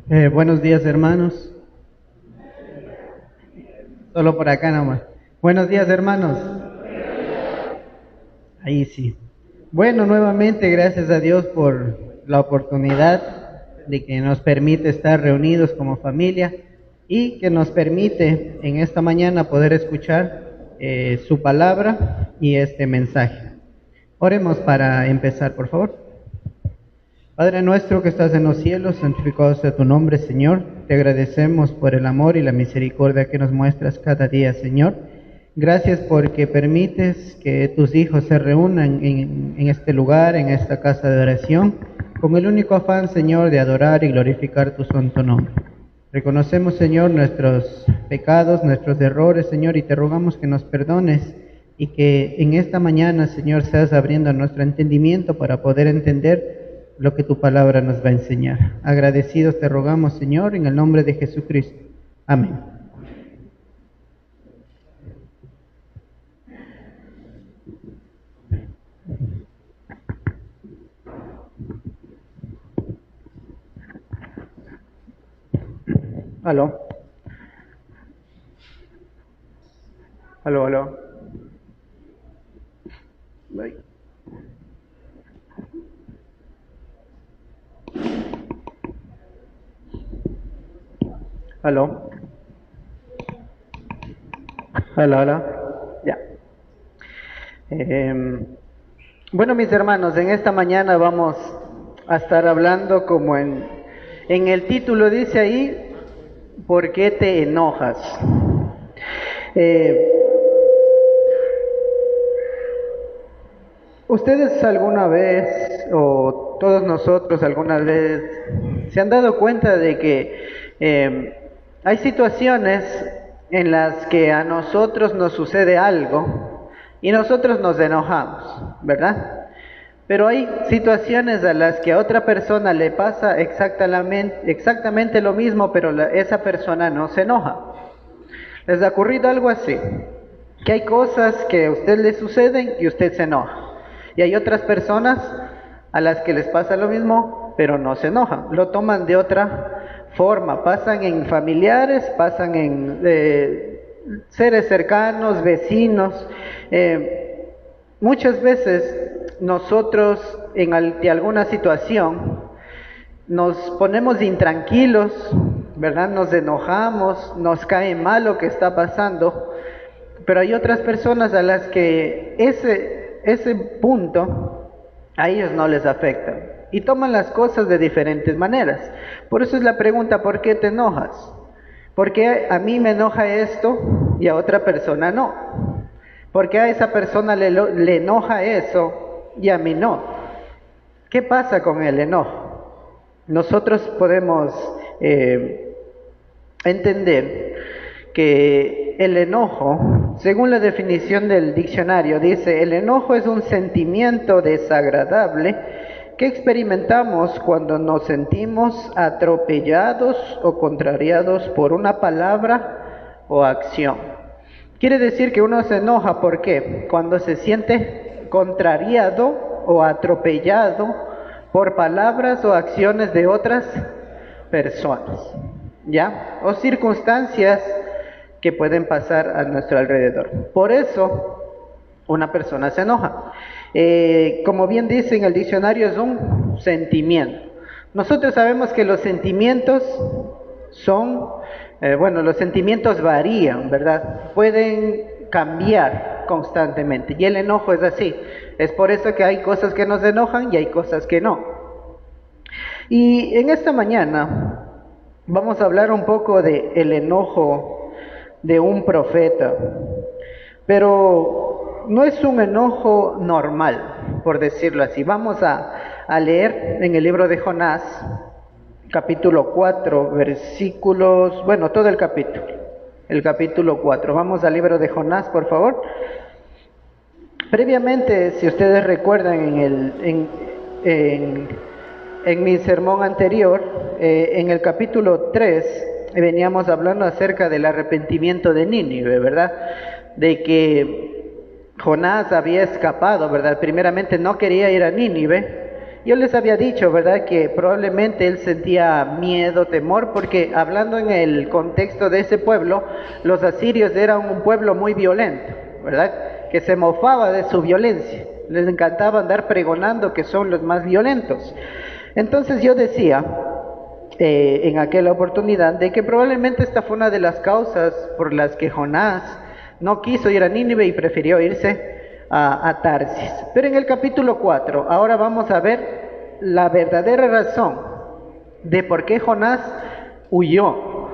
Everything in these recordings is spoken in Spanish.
Buenos días, hermanos. Solo por acá nomás. Buenos días, hermanos. Ahí sí. Bueno, nuevamente gracias a Dios por la oportunidad de que nos permite estar reunidos como familia y que nos permite en esta mañana poder escuchar su palabra y este mensaje. Oremos para empezar, por favor. Padre nuestro que estás en los cielos, santificado sea tu nombre, Señor. Te agradecemos por el amor y la misericordia que nos muestras cada día, Señor. Gracias porque permites que tus hijos se reúnan en este lugar, en esta casa de oración, con el único afán, Señor, de adorar y glorificar tu santo nombre. Reconocemos, Señor, nuestros pecados, nuestros errores, Señor, y te rogamos que nos perdones y que en esta mañana, Señor, seas abriendo nuestro entendimiento para poder entender lo que tu palabra nos va a enseñar. Agradecidos te rogamos, Señor, en el nombre de Jesucristo. Amén. Aló. Aló, aló. Ay. Aló. Aló, aló. Ya. Bueno, mis hermanos, en esta mañana vamos a estar hablando como en el título dice ahí, ¿por qué te enojas? Eh, ¿Ustedes alguna vez, o todos nosotros alguna vez, se han dado cuenta de que hay situaciones en las que a nosotros nos sucede algo y nosotros nos enojamos, ¿verdad? Pero hay situaciones a las que a otra persona le pasa exactamente lo mismo, pero esa persona no se enoja? ¿Les ha ocurrido algo así? Que hay cosas que a usted le suceden y usted se enoja. Y hay otras personas a las que les pasa lo mismo, pero no se enojan. Lo toman de otra forma. Pasan en familiares, pasan en seres cercanos, vecinos. Muchas veces nosotros ante alguna situación nos ponemos intranquilos, ¿verdad? Nos enojamos, nos cae mal lo que está pasando, pero hay otras personas a las que ese punto a ellos no les afecta y toman las cosas de diferentes maneras. Por eso es la pregunta, ¿por qué te enojas? ¿Por qué a mí me enoja esto y a otra persona no? ¿Por qué a esa persona le enoja eso y a mí no? ¿Qué pasa con el enojo? Nosotros podemos entender que el enojo, según la definición del diccionario, dice: el enojo es un sentimiento desagradable que experimentamos cuando nos sentimos atropellados o contrariados por una palabra o acción. Quiere decir que uno se enoja, ¿por qué? Cuando se siente contrariado o atropellado por palabras o acciones de otras personas, ¿ya? O circunstancias que pueden pasar a nuestro alrededor. Por eso, una persona se enoja. Como bien dice en el diccionario, es un sentimiento. Nosotros sabemos que los sentimientos son, los sentimientos varían, ¿verdad? Pueden cambiar constantemente. Y el enojo es así. Es por eso que hay cosas que nos enojan y hay cosas que no. Y en esta mañana vamos a hablar un poco del enojo de un profeta. Pero no es un enojo normal, por decirlo así. Vamos a leer en el libro de Jonás, capítulo 4, versículos, todo el capítulo 4. Vamos al libro de Jonás, por favor. Previamente, si ustedes recuerdan, en mi sermón anterior, en el capítulo 3, veníamos hablando acerca del arrepentimiento de Nínive, ¿verdad? De que Jonás había escapado, ¿verdad? Primeramente no quería ir a Nínive Yo les había dicho, ¿verdad?, que probablemente él sentía miedo, temor, porque hablando en el contexto de ese pueblo, los asirios eran un pueblo muy violento, ¿verdad?, que se mofaba de su violencia. Les encantaba andar pregonando que son los más violentos. Entonces yo decía, en aquella oportunidad, de que probablemente esta fue una de las causas por las que Jonás no quiso ir a Nínive y prefirió irse a Tarsis. Pero en el capítulo 4, ahora vamos a ver la verdadera razón de por qué Jonás huyó.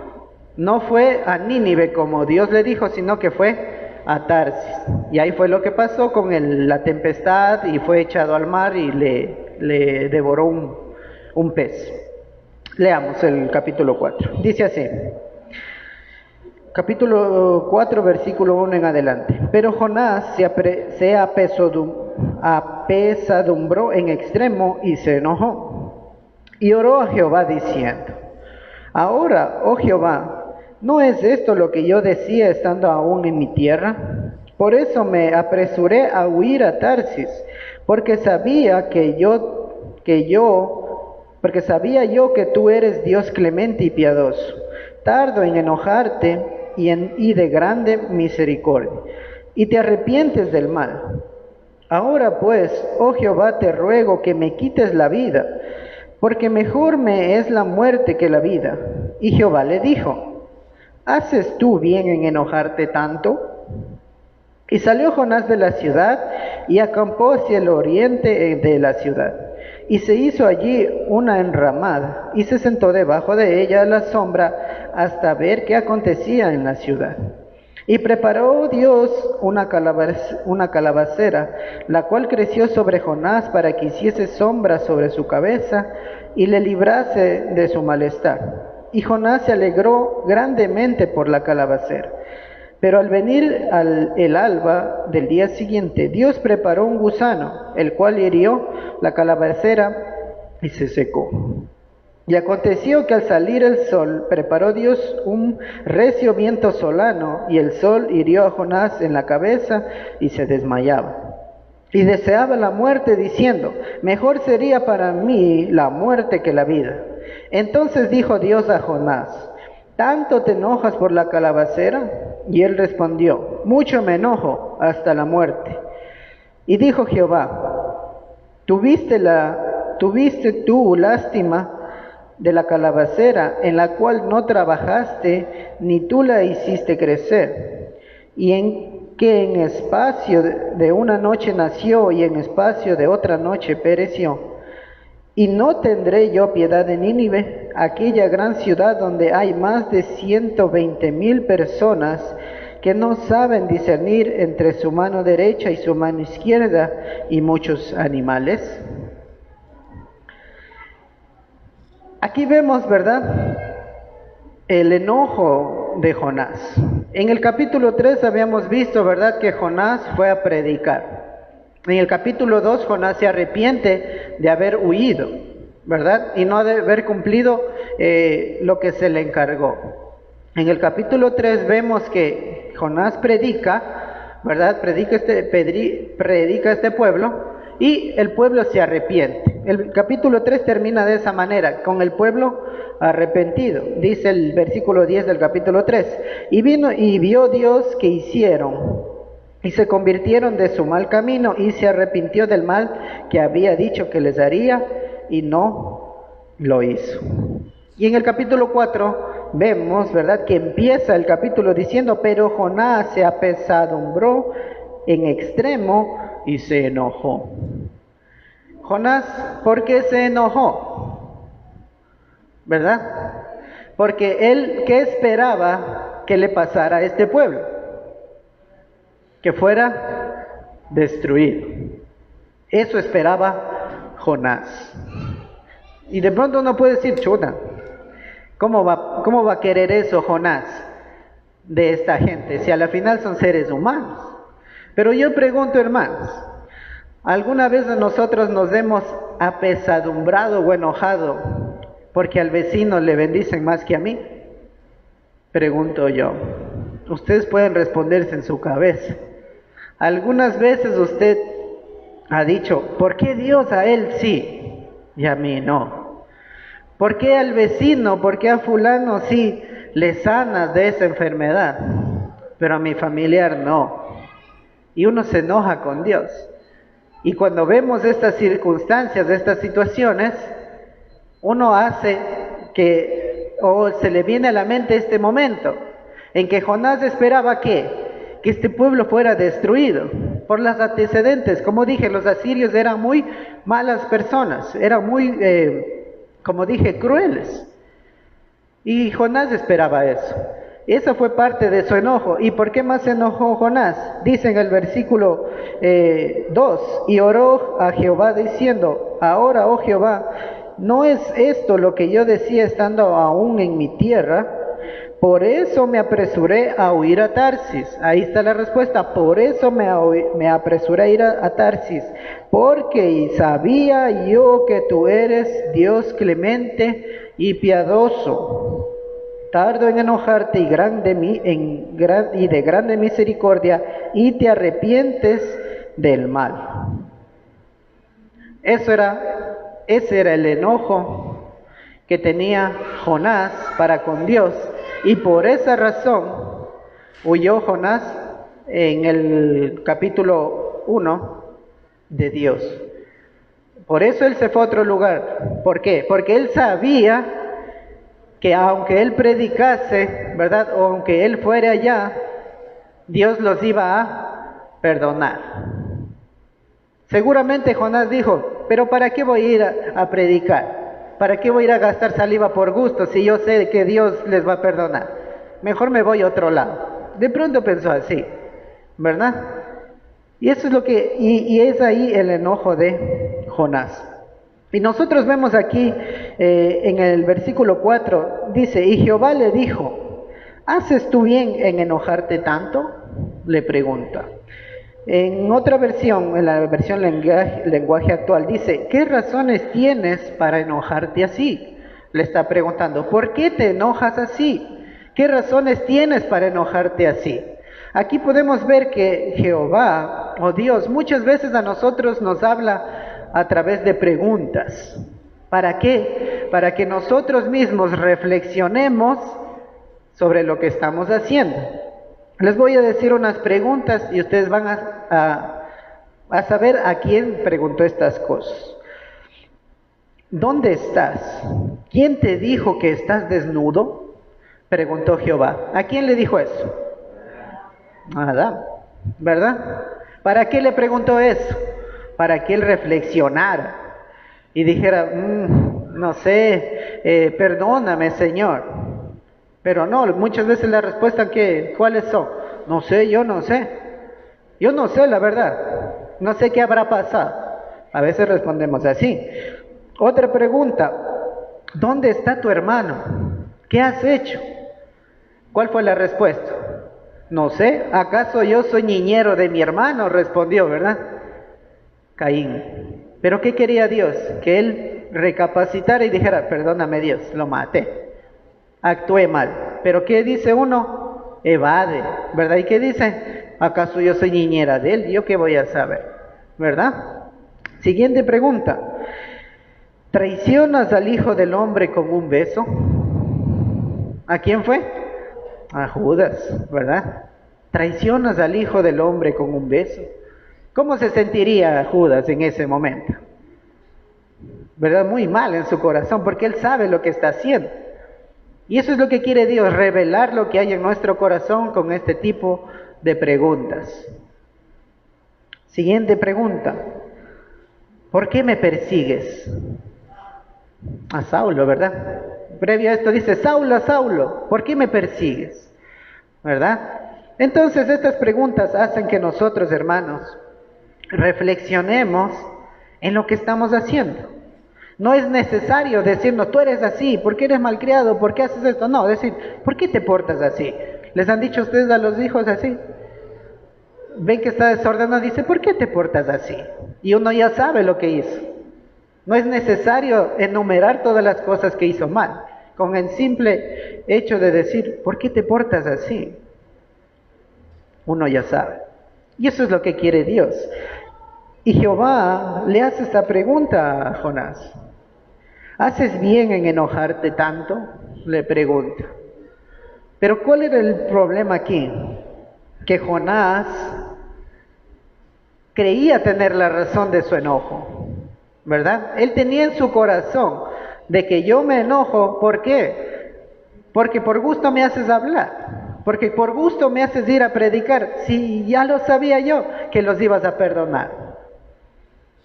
No fue a Nínive como Dios le dijo, sino que fue a Tarsis. Y ahí fue lo que pasó con la tempestad, y fue echado al mar y le devoró un pez. Leamos el capítulo 4. Dice así. Capítulo 4, versículo 1 en adelante. Pero Jonás se apesadumbró en extremo y se enojó. Y oró a Jehová diciendo: Ahora, oh Jehová, ¿no es esto lo que yo decía estando aún en mi tierra? Por eso me apresuré a huir a Tarsis, porque sabía que tú eres Dios clemente y piadoso, tardo en enojarte y de grande misericordia, y te arrepientes del mal. Ahora pues, oh Jehová, te ruego que me quites la vida, porque mejor me es la muerte que la vida. Y Jehová le dijo: ¿haces tú bien en enojarte tanto? Y salió Jonás de la ciudad y acampó hacia el oriente de la ciudad. Y se hizo allí una enramada y se sentó debajo de ella a la sombra hasta ver qué acontecía en la ciudad. Y preparó Dios una calabacera, la cual creció sobre Jonás para que hiciese sombra sobre su cabeza y le librase de su malestar. Y Jonás se alegró grandemente por la calabacera. Pero al venir el alba del día siguiente, Dios preparó un gusano, el cual hirió la calabacera y se secó. Y aconteció que al salir el sol, preparó Dios un recio viento solano, y el sol hirió a Jonás en la cabeza y se desmayaba. Y deseaba la muerte, diciendo: mejor sería para mí la muerte que la vida. Entonces dijo Dios a Jonás: ¿tanto te enojas por la calabacera? Y él respondió: mucho me enojo, hasta la muerte. Y dijo Jehová: ¿tuviste tú lástima de la calabacera, en la cual no trabajaste, ni tú la hiciste crecer, y en espacio de una noche nació, y en espacio de otra noche pereció? Y no tendré yo piedad de Nínive, aquella gran ciudad donde hay más de 120,000 personas que no saben discernir entre su mano derecha y su mano izquierda, y muchos animales. Aquí vemos, ¿verdad?, el enojo de Jonás. En el capítulo 3 habíamos visto, ¿verdad?, que Jonás fue a predicar. En el capítulo 2, Jonás se arrepiente de haber huido, ¿verdad?, y no de haber cumplido lo que se le encargó. En el capítulo 3 vemos que Jonás predica, ¿verdad?, predica este pueblo, y el pueblo se arrepiente. El capítulo 3 termina de esa manera, con el pueblo arrepentido. Dice el versículo 10 del capítulo 3: y vino y vio Dios que hicieron, y se convirtieron de su mal camino, y se arrepintió del mal que había dicho que les haría, y no lo hizo. Y en el capítulo 4 vemos, ¿verdad?, que empieza el capítulo diciendo: pero Jonás se apesadumbró en extremo y se enojó. Jonás, ¿por qué se enojó? ¿Verdad? Porque él, ¿qué esperaba que le pasara a este pueblo? Que fuera destruido. Eso esperaba Jonás. Y de pronto uno puede decir: chuta, ¿cómo va a querer eso Jonás de esta gente, si a la final son seres humanos? Pero yo pregunto, hermanos, ¿alguna vez nosotros nos hemos apesadumbrado o enojado porque al vecino le bendicen más que a mí? Pregunto yo. Ustedes pueden responderse en su cabeza. Algunas veces usted ha dicho: ¿por qué Dios a él sí y a mí no? ¿Por qué al vecino, por qué a fulano sí le sanas de esa enfermedad, pero a mi familiar no? Y uno se enoja con Dios. Y cuando vemos estas circunstancias, estas situaciones, uno hace que, o se le viene a la mente este momento, en que Jonás esperaba que este pueblo fuera destruido por los antecedentes. Como dije, los asirios eran muy malas personas, eran muy, como dije, crueles. Y Jonás esperaba eso. Esa fue parte de su enojo. ¿Y por qué más se enojó Jonás? Dice en el versículo 2, y oró a Jehová diciendo, ahora, oh Jehová, ¿no es esto lo que yo decía estando aún en mi tierra? Por eso me apresuré a huir a Tarsis. Ahí está la respuesta. Por eso me apresuré a ir a Tarsis. Porque sabía yo que tú eres Dios clemente y piadoso, tardo en enojarte y y de grande misericordia, y te arrepientes del mal. Ese era el enojo que tenía Jonás para con Dios, y por esa razón huyó Jonás en el capítulo 1 de Dios. Por eso él se fue a otro lugar. ¿Por qué? Porque él sabía que aunque él predicase, ¿verdad? O aunque él fuera allá, Dios los iba a perdonar. Seguramente Jonás dijo, pero ¿para qué voy a ir a predicar? ¿Para qué voy a ir a gastar saliva por gusto si yo sé que Dios les va a perdonar? Mejor me voy a otro lado. De pronto pensó así, ¿verdad? Y eso es y es ahí el enojo de Jonás. Y nosotros vemos aquí en el versículo 4, dice, y Jehová le dijo, ¿haces tú bien en enojarte tanto? Le pregunta. En otra versión, en la versión lenguaje actual, dice, ¿qué razones tienes para enojarte así? Le está preguntando, ¿por qué te enojas así? ¿Qué razones tienes para enojarte así? Aquí podemos ver que Jehová, o Dios, muchas veces a nosotros nos habla a través de preguntas. ¿Para qué? Para que nosotros mismos reflexionemos sobre lo que estamos haciendo. Les voy a decir unas preguntas y ustedes van a saber a quién preguntó estas cosas. ¿Dónde estás? ¿Quién te dijo que estás desnudo? Preguntó Jehová. ¿A quién le dijo eso? A Adán, ¿verdad? ¿Para qué le preguntó eso? Para que él reflexionara y dijera, no sé, perdóname, Señor. Pero no, muchas veces la respuesta ¿cuáles son? No sé, yo no sé. Yo no sé la verdad. No sé qué habrá pasado. A veces respondemos así. Otra pregunta, ¿dónde está tu hermano? ¿Qué has hecho? ¿Cuál fue la respuesta? No sé, ¿acaso yo soy niñero de mi hermano? Respondió, ¿verdad? Caín. ¿Pero qué quería Dios? Que él recapacitara y dijera, perdóname Dios, lo maté. Actué mal. Pero ¿qué dice uno? Evade, ¿verdad? ¿Y qué dice? ¿Acaso yo soy niñera de él? ¿Yo qué voy a saber? ¿Verdad? Siguiente pregunta. ¿Traicionas al Hijo del Hombre con un beso? ¿A quién fue? A Judas, ¿verdad? ¿Traicionas al Hijo del Hombre con un beso? ¿Cómo se sentiría Judas en ese momento? ¿Verdad? Muy mal en su corazón, porque él sabe lo que está haciendo. Y eso es lo que quiere Dios, revelar lo que hay en nuestro corazón con este tipo de preguntas. Siguiente pregunta. ¿Por qué me persigues? A Saulo, ¿verdad? Previo a esto dice, Saulo, Saulo, ¿por qué me persigues? ¿Verdad? Entonces estas preguntas hacen que nosotros, hermanos, reflexionemos en lo que estamos haciendo. No es necesario decirnos, tú eres así, ¿por qué eres malcriado? ¿Por qué haces esto? No, decir, ¿por qué te portas así? ¿Les han dicho ustedes a los hijos así? Ven que está desordenado, dice, ¿por qué te portas así? Y uno ya sabe lo que hizo. No es necesario enumerar todas las cosas que hizo mal. Con el simple hecho de decir, ¿por qué te portas así? Uno ya sabe. Y eso es lo que quiere Dios. Y Jehová le hace esta pregunta a Jonás. ¿haces bien en enojarte tanto? Le pregunta. Pero ¿cuál era el problema aquí? Que Jonás creía tener la razón de su enojo, ¿verdad? Él tenía en su corazón de que yo me enojo, ¿por qué? Porque por gusto me haces hablar, porque por gusto me haces ir a predicar, si ya lo sabía yo que los ibas a perdonar.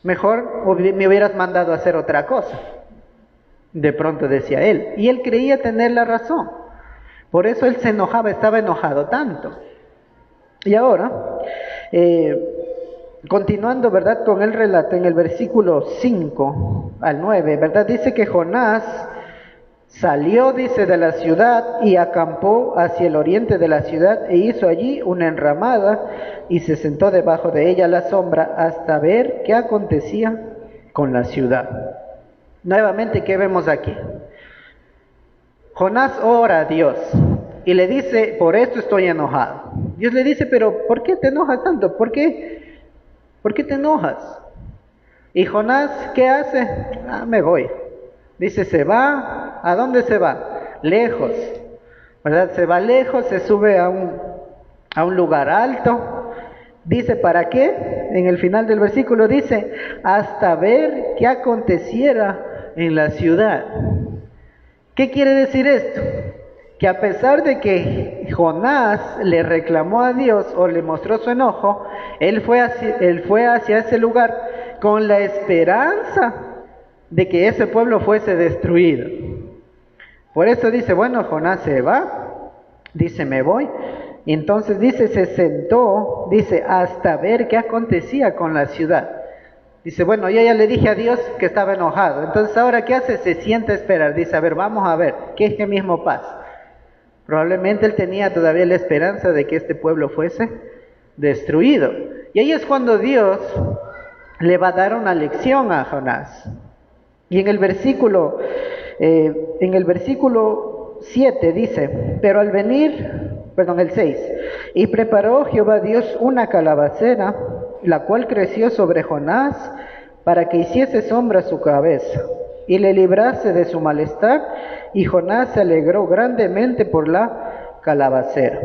Mejor me hubieras mandado a hacer otra cosa, de pronto decía él. Y él creía tener la razón. Por eso él se enojaba, estaba enojado tanto. Y ahora, continuando, ¿verdad? Con el relato en el versículo 5 al 9, ¿verdad? Dice que Jonás salió, dice, de la ciudad y acampó hacia el oriente de la ciudad e hizo allí una enramada y se sentó debajo de ella a la sombra hasta ver qué acontecía con la ciudad. Nuevamente, ¿qué vemos aquí? Jonás ora a Dios y le dice, por esto estoy enojado. Dios le dice, pero ¿por qué te enojas tanto? ¿Por qué te enojas? Y Jonás, ¿qué hace? Me voy. Dice, se va. ¿A dónde se va? Lejos, ¿verdad? Se va lejos, se sube a un lugar alto. Dice, ¿para qué? En el final del versículo dice, hasta ver qué aconteciera en la ciudad. ¿Qué quiere decir esto? Que a pesar de que Jonás le reclamó a Dios o le mostró su enojo, él fue hacia ese lugar con la esperanza de que ese pueblo fuese destruido. Por eso dice, bueno, Jonás se va, dice, me voy. Y entonces dice, se sentó, dice, hasta ver qué acontecía con la ciudad. Dice, bueno, yo ya le dije a Dios que estaba enojado. Entonces, ¿ahora qué hace? Se sienta a esperar. Dice, a ver, vamos a ver, ¿qué es que mismo pasa? Probablemente él tenía todavía la esperanza de que este pueblo fuese destruido. Y ahí es cuando Dios le va a dar una lección a Jonás. Y en el versículo 7 dice, pero al venir, el 6, y preparó Jehová Dios una calabacera, la cual creció sobre Jonás, para que hiciese sombra a su cabeza, y le librase de su malestar, y Jonás se alegró grandemente por la calabacera.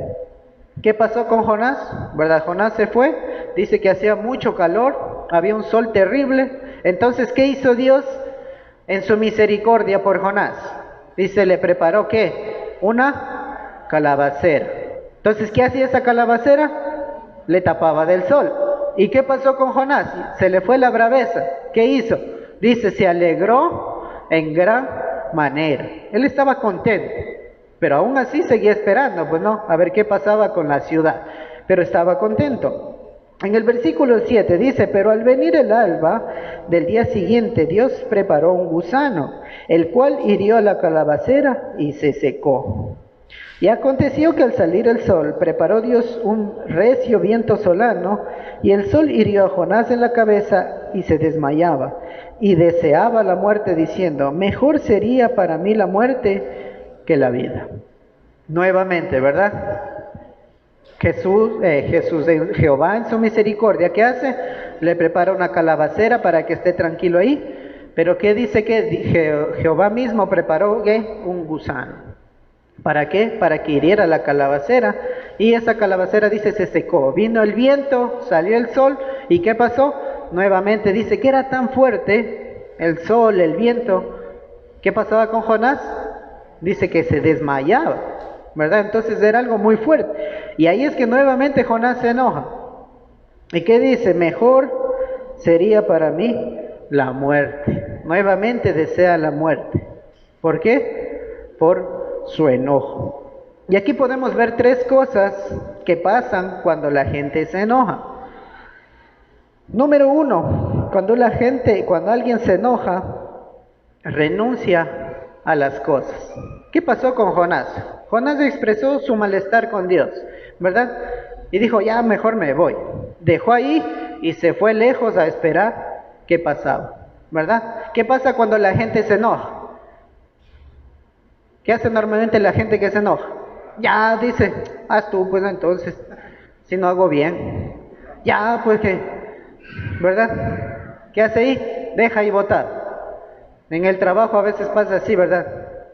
¿Qué pasó con Jonás? ¿Verdad? Jonás se fue, dice que hacía mucho calor, había un sol terrible. Entonces, ¿qué hizo Dios en su misericordia por Jonás? Dice, le preparó ¿qué? Una calabacera. Entonces, ¿qué hacía esa calabacera? Le tapaba del sol. ¿Y qué pasó con Jonás? Se le fue la braveza. ¿Qué hizo? Dice, se alegró en gran manera. Él estaba contento, pero aún así seguía esperando, pues no, a ver qué pasaba con la ciudad. Pero estaba contento. En el versículo 7 dice, pero al venir el alba del día siguiente, Dios preparó un gusano, el cual hirió a la calabacera y se secó. Y aconteció que al salir el sol, preparó Dios un recio viento solano, y el sol hirió a Jonás en la cabeza y se desmayaba, y deseaba la muerte, diciendo, mejor sería para mí la muerte que la vida. Nuevamente, ¿verdad? Jehová en su misericordia, ¿qué hace? Le prepara una calabacera para que esté tranquilo ahí. Pero ¿qué dice que Jehová mismo preparó? ¿Qué? Un gusano. ¿Para qué? Para que hiriera la calabacera. Y esa calabacera, dice, se secó. Vino el viento, salió el sol. ¿Y qué pasó? Nuevamente dice que era tan fuerte el sol, el viento. ¿Qué pasaba con Jonás? Dice que se desmayaba, ¿verdad? Entonces era algo muy fuerte. Y ahí es que nuevamente Jonás se enoja. ¿Y qué dice? Mejor sería para mí la muerte. Nuevamente desea la muerte. ¿Por qué? Por su enojo. Y aquí podemos ver tres cosas que pasan cuando la gente se enoja. Número uno, cuando alguien se enoja, renuncia a las cosas. ¿Qué pasó con Jonás? Jonás expresó su malestar con Dios, ¿verdad? Y dijo, ya mejor me voy. Dejó ahí y se fue lejos a esperar qué pasaba, ¿verdad? ¿Qué pasa cuando la gente se enoja? ¿Qué hace normalmente la gente que se enoja? Ya, dice, haz tú, pues entonces, si no hago bien. Ya, pues que, ¿verdad? ¿Qué hace ahí? Deja ahí votar. En el trabajo a veces pasa así, ¿verdad?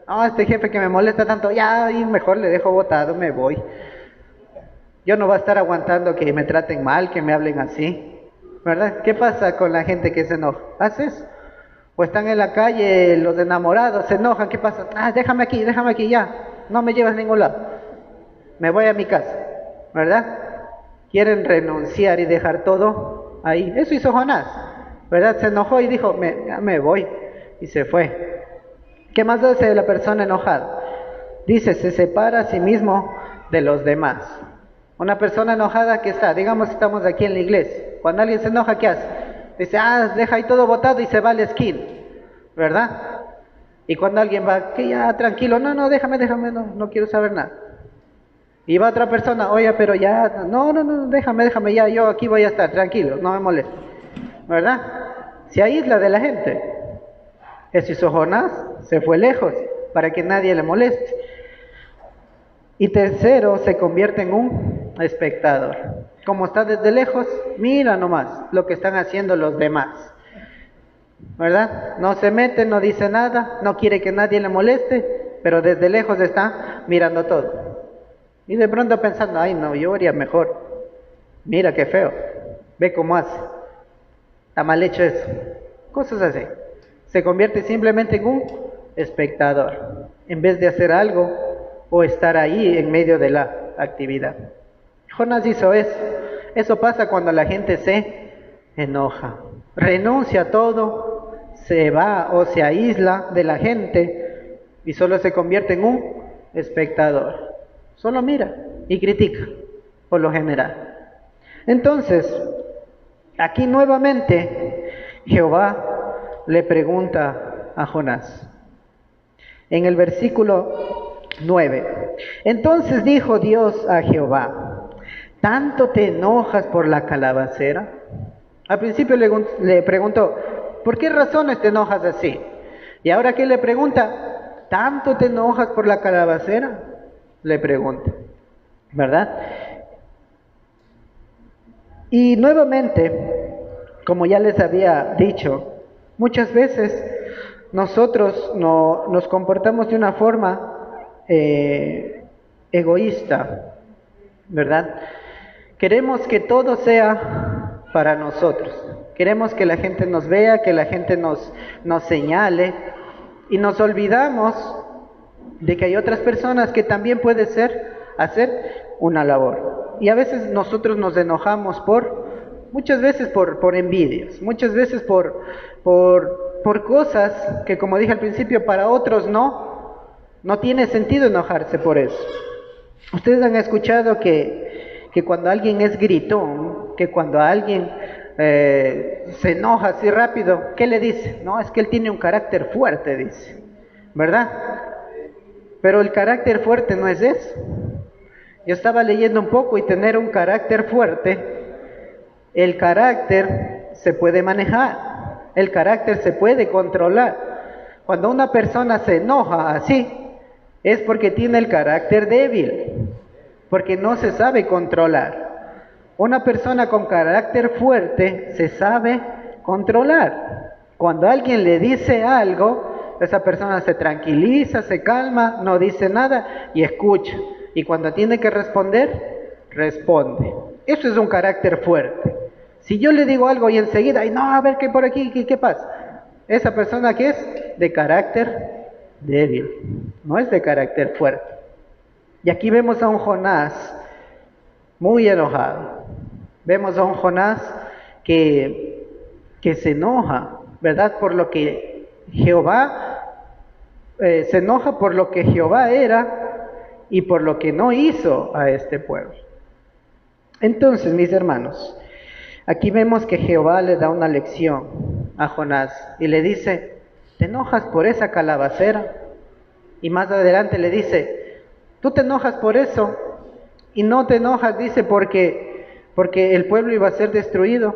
Ah, este jefe que me molesta tanto, ya, y mejor le dejo botado, me voy. Yo no voy a estar aguantando que me traten mal, que me hablen así, ¿verdad? ¿Qué pasa con la gente que se enoja? ¿Haces? O están en la calle los enamorados, se enojan, ¿qué pasa? Ah, déjame aquí ya, no me llevas a ningún lado, me voy a mi casa, ¿verdad? Quieren renunciar y dejar todo ahí. Eso hizo Jonás, ¿verdad? Se enojó y dijo, me voy, y se fue. ¿Qué más hace la persona enojada? Dice, se separa a sí mismo de los demás. Una persona enojada que está, digamos, estamos aquí en la iglesia. Cuando alguien se enoja, ¿qué hace? Dice, ah, deja ahí todo botado y se va a la esquina, ¿verdad? Y cuando alguien va, que ya, tranquilo, no, déjame, no quiero saber nada. Y va otra persona, oye, pero ya, no, déjame, ya, yo aquí voy a estar, tranquilo, no me moleste, ¿verdad? Se aísla de la gente. Eso hizo Jonás, se fue lejos, para que nadie le moleste. Y tercero, se convierte en un espectador. Como está desde lejos, mira nomás lo que están haciendo los demás, ¿verdad? No se mete, no dice nada, no quiere que nadie le moleste, pero desde lejos está mirando todo. Y de pronto pensando, ay no, yo haría mejor. Mira qué feo, ve cómo hace. Está mal hecho eso. Cosas así. Se convierte simplemente en un espectador, en vez de hacer algo o estar ahí en medio de la actividad. Jonás hizo eso. Eso pasa cuando la gente se enoja. Renuncia a todo, se va o se aísla de la gente y solo se convierte en un espectador. Solo mira y critica, por lo general. Entonces, aquí nuevamente Jehová le pregunta a Jonás. En el versículo 9. Entonces dijo Dios a Jehová, ¿tanto te enojas por la calabacera? Al principio le preguntó, ¿por qué razones te enojas así? Y ahora que le pregunta, ¿tanto te enojas por la calabacera? Le pregunta, ¿verdad? Y nuevamente, como ya les había dicho, muchas veces nosotros nos comportamos de una forma egoísta, ¿verdad? Queremos que todo sea para nosotros. Queremos que la gente nos vea, que la gente nos señale, y nos olvidamos de que hay otras personas que también pueden hacer una labor. Y a veces nosotros nos enojamos muchas veces por envidias, muchas veces por cosas que, como dije al principio, para otros no tiene sentido enojarse por eso. Ustedes han escuchado que cuando alguien es gritón, que cuando alguien se enoja así rápido, ¿qué le dice? No, es que él tiene un carácter fuerte, dice, ¿verdad? Pero el carácter fuerte no es eso. Yo estaba leyendo un poco y tener un carácter fuerte, el carácter se puede manejar, el carácter se puede controlar. Cuando una persona se enoja así, es porque tiene el carácter débil, porque no se sabe controlar. Una persona con carácter fuerte se sabe controlar. Cuando alguien le dice algo, esa persona se tranquiliza, se calma, no dice nada y escucha. Y cuando tiene que responder, responde. Eso es un carácter fuerte. Si yo le digo algo y enseguida, ay no, a ver qué por aquí, qué pasa. Esa persona que es de carácter débil, no es de carácter fuerte. Y aquí vemos a un Jonás muy enojado. Vemos a un Jonás que se enoja, ¿verdad? Por lo que Jehová, se enoja por lo que Jehová era y por lo que no hizo a este pueblo. Entonces, mis hermanos, aquí vemos que Jehová le da una lección a Jonás y le dice, ¿te enojas por esa calabacera? Y más adelante le dice, ¿tú te enojas por eso? Y no te enojas, dice, porque el pueblo iba a ser destruido.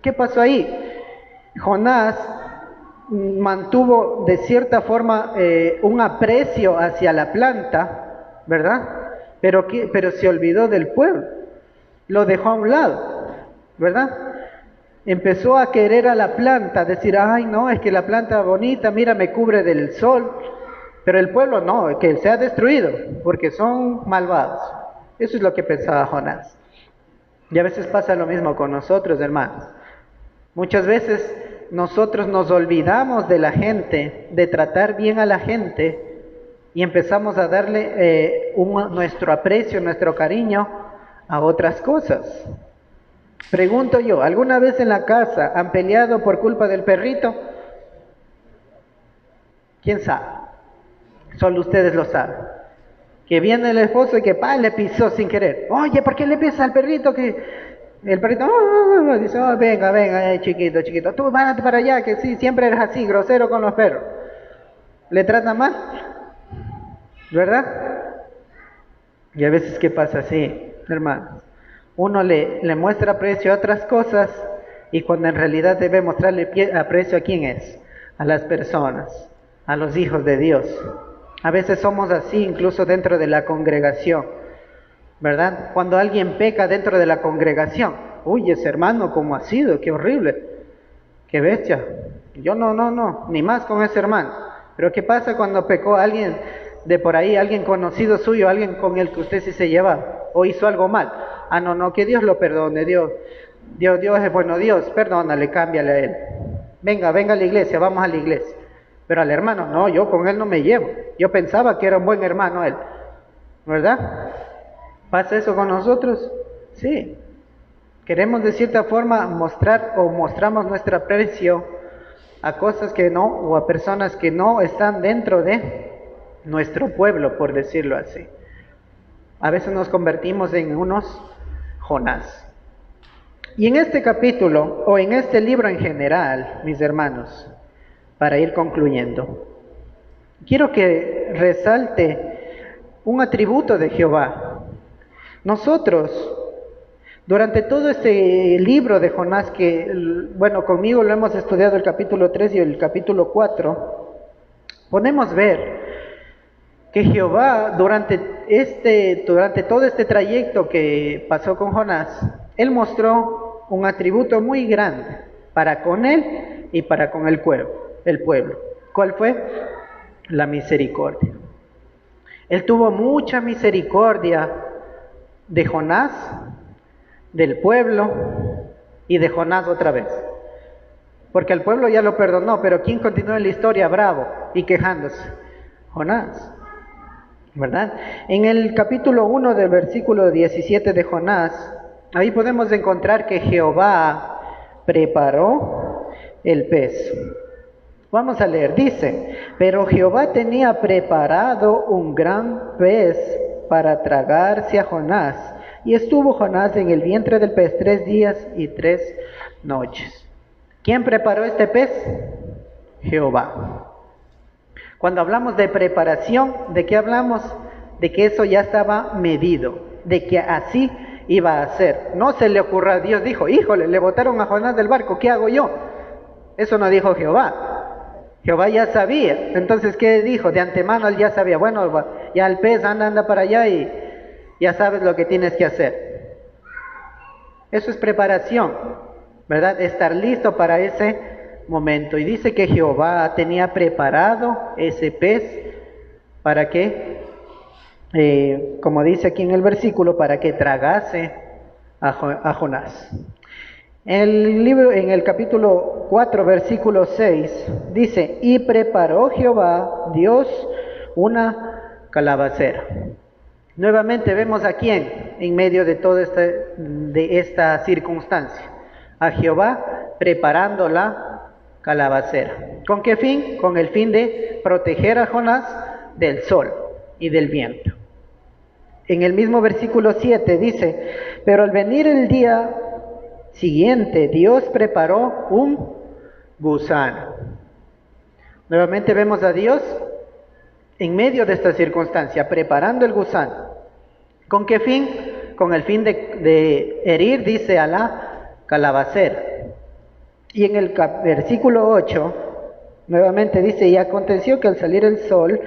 ¿Qué pasó ahí? Jonás mantuvo de cierta forma un aprecio hacia la planta, ¿verdad? Pero se olvidó del pueblo, lo dejó a un lado, ¿verdad? Empezó a querer a la planta, decir, ay no, es que la planta bonita, mira, me cubre del sol. Pero el pueblo no, que se ha destruido, porque son malvados. Eso es lo que pensaba Jonás. Y a veces pasa lo mismo con nosotros, hermanos. Muchas veces nosotros nos olvidamos de la gente, de tratar bien a la gente, y empezamos a darle nuestro aprecio, nuestro cariño a otras cosas. Pregunto yo, ¿alguna vez en la casa han peleado por culpa del perrito? ¿Quién sabe? Solo ustedes lo saben. Que viene el esposo y que le pisó sin querer. Oye, ¿por qué le pisas al perrito? Que el perrito dice, oh, venga, chiquito, tú váyate para allá, que sí, siempre eres así, grosero con los perros. ¿Le trata mal? ¿Verdad? Y a veces, ¿qué pasa así, hermanos? Uno le muestra aprecio a otras cosas y cuando en realidad debe mostrarle aprecio a quién es, a las personas, a los hijos de Dios. A veces somos así incluso dentro de la congregación, ¿verdad? Cuando alguien peca dentro de la congregación, uy, ese hermano, ¿cómo ha sido? Qué horrible, qué bestia. Yo no, ni más con ese hermano. Pero ¿qué pasa cuando pecó alguien de por ahí, alguien conocido suyo, alguien con el que usted sí se lleva o hizo algo mal? Ah, no, que Dios lo perdone, Dios es bueno, Dios, perdónale, cámbiale a él. Venga a la iglesia, vamos a la iglesia. Pero al hermano, no, yo con él no me llevo. Yo pensaba que era un buen hermano él, ¿verdad? ¿Pasa eso con nosotros? Sí. Queremos de cierta forma mostrar o mostramos nuestro aprecio a cosas que no, o a personas que no están dentro de nuestro pueblo, por decirlo así. A veces nos convertimos en unos Jonás. Y en este capítulo, o en este libro en general, mis hermanos, para ir concluyendo, quiero que resalte un atributo de Jehová. Nosotros, durante todo este libro de Jonás, que, bueno, conmigo lo hemos estudiado el capítulo 3 y el capítulo 4, podemos ver que Jehová, durante todo este trayecto que pasó con Jonás, Él mostró un atributo muy grande para con él y para con el pueblo. ¿Cuál fue? La misericordia. Él tuvo mucha misericordia de Jonás, del pueblo y de Jonás otra vez. Porque al pueblo ya lo perdonó, pero ¿quién continuó en la historia bravo y quejándose? Jonás, ¿verdad? En el capítulo 1 del versículo 17 de Jonás, ahí podemos encontrar que Jehová preparó el pez. Vamos a leer, dice, pero Jehová tenía preparado un gran pez para tragarse a Jonás, y estuvo Jonás en el vientre del pez 3 días y 3 noches. ¿Quién preparó este pez? Jehová. Cuando hablamos de preparación, ¿de qué hablamos? De que eso ya estaba medido, de que así iba a ser. No se le ocurrió a Dios, dijo, híjole, le botaron a Jonás del barco, ¿qué hago yo? Eso no dijo Jehová. Jehová ya sabía. Entonces, ¿qué dijo? De antemano él ya sabía, bueno, ya el pez anda para allá y ya sabes lo que tienes que hacer. Eso es preparación, ¿verdad? Estar listo para ese momento. Y dice que Jehová tenía preparado ese pez para que, como dice aquí en el versículo, para que tragase a Jonás. En el capítulo 4, versículo 6, dice, y preparó Jehová, Dios, una calabacera. Nuevamente vemos a quién en medio de toda esta circunstancia. A Jehová preparando la calabacera. ¿Con qué fin? Con el fin de proteger a Jonás del sol y del viento. En el mismo versículo 7 dice, pero al venir el día siguiente, Dios preparó un gusano. Nuevamente vemos a Dios en medio de esta circunstancia, preparando el gusano. ¿Con qué fin? Con el fin de herir, dice, a la calabacera. Y en el versículo 8, nuevamente dice, y aconteció que al salir el sol,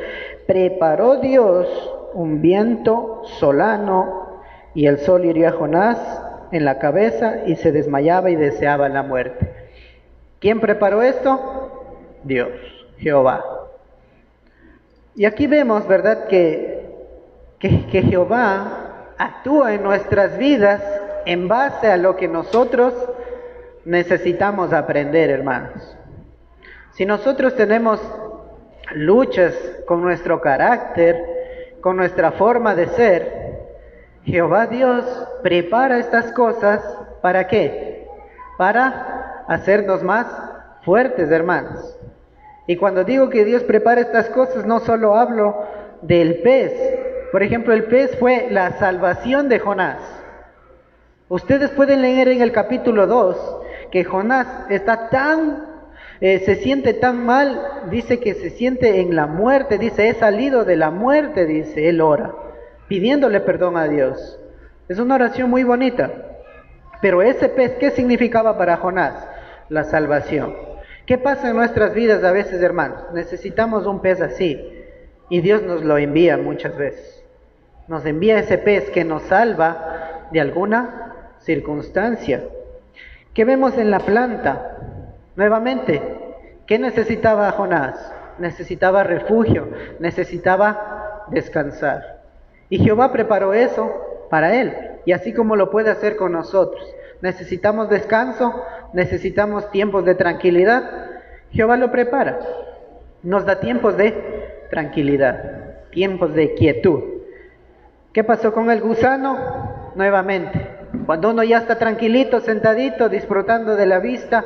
preparó Dios un viento solano, y el sol hirió a Jonás en la cabeza y se desmayaba y deseaba la muerte. ¿Quién preparó esto? Dios, Jehová. Y aquí vemos, ¿verdad?, que Jehová actúa en nuestras vidas en base a lo que nosotros necesitamos aprender, hermanos. Si nosotros tenemos luchas con nuestro carácter, con nuestra forma de ser, Jehová Dios prepara estas cosas, ¿para qué? Para hacernos más fuertes, hermanos. Y cuando digo que Dios prepara estas cosas, no solo hablo del pez. Por ejemplo, el pez fue la salvación de Jonás. Ustedes pueden leer en el capítulo 2 que Jonás está se siente tan mal, dice que se siente en la muerte, dice, he salido de la muerte, dice, él ora, pidiéndole perdón a Dios. Es una oración muy bonita. Pero ese pez, ¿qué significaba para Jonás? La salvación. ¿Qué pasa en nuestras vidas a veces, hermanos? Necesitamos un pez así, y Dios nos lo envía muchas veces. Nos envía ese pez que nos salva de alguna circunstancia. ¿Qué vemos en la planta? Nuevamente, ¿qué necesitaba Jonás? Necesitaba refugio, necesitaba descansar. Y Jehová preparó eso para él, y así como lo puede hacer con nosotros. Necesitamos descanso, necesitamos tiempos de tranquilidad. Jehová lo prepara. Nos da tiempos de tranquilidad, tiempos de quietud. ¿Qué pasó con el gusano? Nuevamente, cuando uno ya está tranquilito, sentadito, disfrutando de la vista,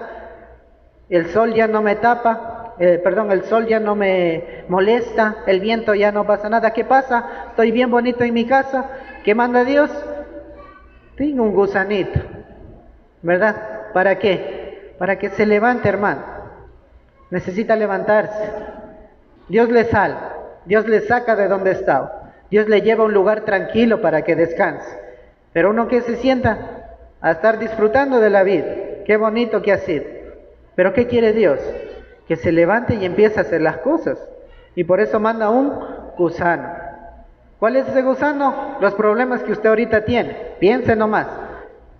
el sol ya no me tapa, el sol ya no me molesta, el viento ya no pasa nada. ¿Qué pasa? Estoy bien bonito en mi casa. ¿Qué manda Dios? Tengo un gusanito, ¿verdad? ¿Para qué? Para que se levante, hermano. Necesita levantarse. Dios le salva, Dios le saca de donde estaba, Dios le lleva a un lugar tranquilo para que descanse. Pero uno que se sienta a estar disfrutando de la vida, qué bonito que ha sido. Pero ¿qué quiere Dios? Que se levante y empiece a hacer las cosas. Y por eso manda un gusano. ¿Cuál es ese gusano? Los problemas que usted ahorita tiene. Piense nomás.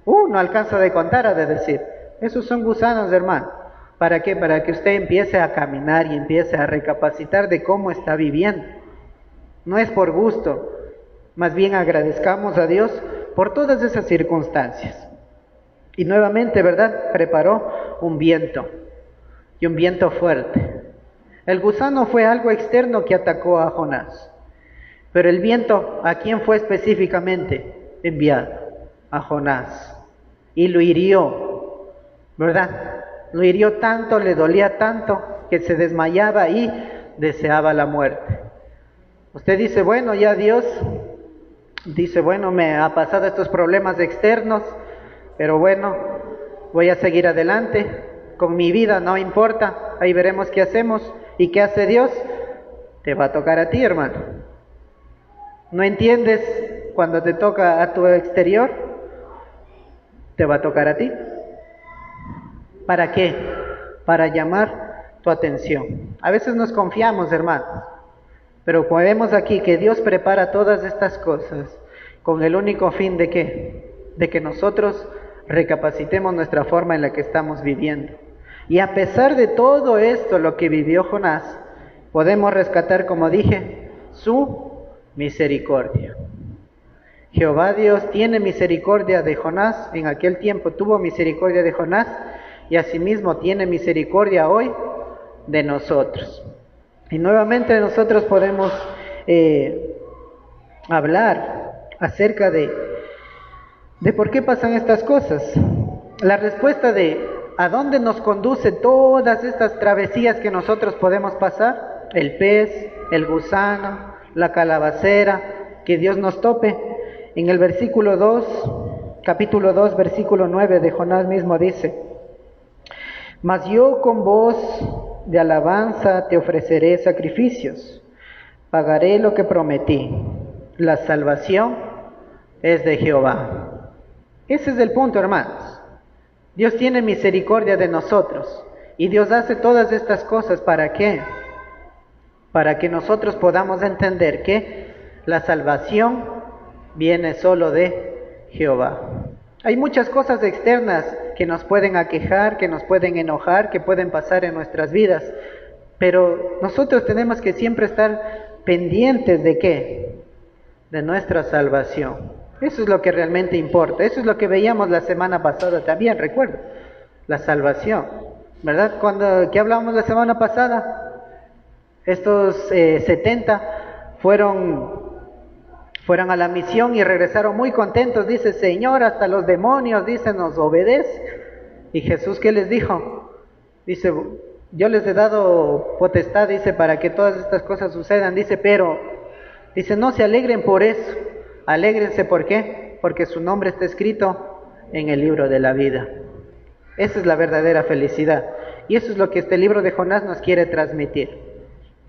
No alcanza de contar, ha de decir. Esos son gusanos, hermano. ¿Para qué? Para que usted empiece a caminar y empiece a recapacitar de cómo está viviendo. No es por gusto. Más bien agradezcamos a Dios por todas esas circunstancias. Y nuevamente, ¿verdad? Preparó un viento. Y un viento fuerte. El gusano fue algo externo que atacó a Jonás. Pero el viento, ¿a quién fue específicamente enviado? A Jonás. Y lo hirió, ¿verdad? Lo hirió tanto, le dolía tanto, que se desmayaba y deseaba la muerte. Usted dice, bueno, ya Dios, dice, bueno, me ha pasado estos problemas externos, pero bueno, voy a seguir adelante, con mi vida no importa, ahí veremos qué hacemos. ¿Y qué hace Dios? Te va a tocar a ti, hermano. ¿No entiendes cuando te toca a tu exterior? Te va a tocar a ti. ¿Para qué? Para llamar tu atención. A veces nos confiamos, hermanos, pero vemos aquí que Dios prepara todas estas cosas con el único fin de ¿qué? De que nosotros recapacitemos nuestra forma en la que estamos viviendo. Y a pesar de todo esto, lo que vivió Jonás, podemos rescatar, como dije, su misericordia. Jehová Dios tiene misericordia de Jonás, en aquel tiempo tuvo misericordia de Jonás, y asimismo tiene misericordia hoy de nosotros. Y nuevamente nosotros podemos hablar acerca de por qué pasan estas cosas. La respuesta de ¿a dónde nos conduce todas estas travesías que nosotros podemos pasar? El pez, el gusano, la calabacera, que Dios nos tope. En el versículo 2, capítulo 2, versículo 9 de Jonás mismo dice: mas yo con voz de alabanza te ofreceré sacrificios, pagaré lo que prometí, la salvación es de Jehová. Ese es el punto, hermanos. Dios tiene misericordia de nosotros y Dios hace todas estas cosas ¿para qué? Para que nosotros podamos entender que la salvación viene solo de Jehová. Hay muchas cosas externas que nos pueden aquejar, que nos pueden enojar, que pueden pasar en nuestras vidas, pero nosotros tenemos que siempre estar pendientes ¿de qué? De nuestra salvación. Eso es lo que realmente importa. Eso es lo que veíamos la semana pasada también, recuerdo. La salvación, ¿verdad? ¿Qué hablábamos la semana pasada? Estos 70 fueron a la misión y regresaron muy contentos. Dice, Señor, hasta los demonios, dice, nos obedece. Y Jesús, ¿qué les dijo? Dice, yo les he dado potestad, dice, para que todas estas cosas sucedan. Dice, pero, dice, no se alegren por eso. Alégrense, ¿por qué? Porque su nombre está escrito en el libro de la vida. Esa es la verdadera felicidad. Y eso es lo que este libro de Jonás nos quiere transmitir.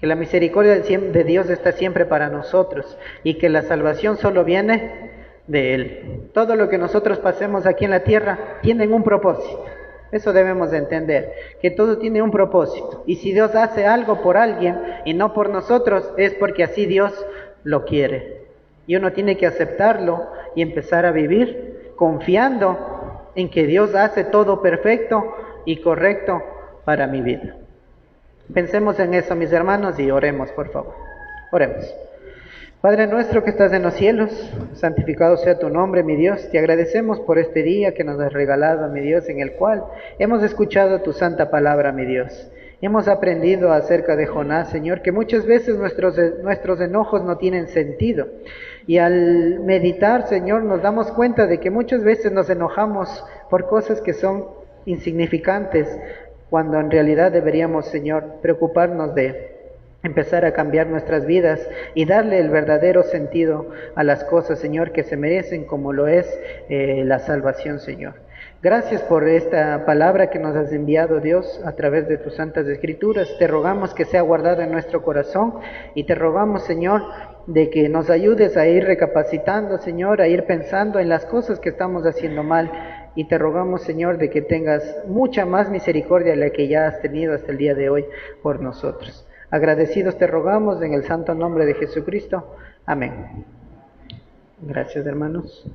Que la misericordia de Dios está siempre para nosotros y que la salvación solo viene de Él. Todo lo que nosotros pasemos aquí en la tierra tiene un propósito. Eso debemos de entender, que todo tiene un propósito. Y si Dios hace algo por alguien y no por nosotros, es porque así Dios lo quiere. Y uno tiene que aceptarlo y empezar a vivir confiando en que Dios hace todo perfecto y correcto para mi vida. Pensemos en eso, mis hermanos, y oremos, por favor. Oremos. Padre nuestro que estás en los cielos, santificado sea tu nombre, mi Dios. Te agradecemos por este día que nos has regalado, mi Dios, en el cual hemos escuchado tu santa palabra, mi Dios. Hemos aprendido acerca de Jonás, Señor, que muchas veces nuestros enojos no tienen sentido. Y al meditar, Señor, nos damos cuenta de que muchas veces nos enojamos por cosas que son insignificantes, cuando en realidad deberíamos, Señor, preocuparnos de empezar a cambiar nuestras vidas y darle el verdadero sentido a las cosas, Señor, que se merecen, como lo es la salvación, Señor. Gracias por esta palabra que nos has enviado, Dios, a través de tus santas escrituras. Te rogamos que sea guardada en nuestro corazón y te rogamos, Señor, de que nos ayudes a ir recapacitando, Señor, a ir pensando en las cosas que estamos haciendo mal. Y te rogamos, Señor, de que tengas mucha más misericordia de la que ya has tenido hasta el día de hoy por nosotros. Agradecidos te rogamos en el santo nombre de Jesucristo. Amén. Gracias, hermanos.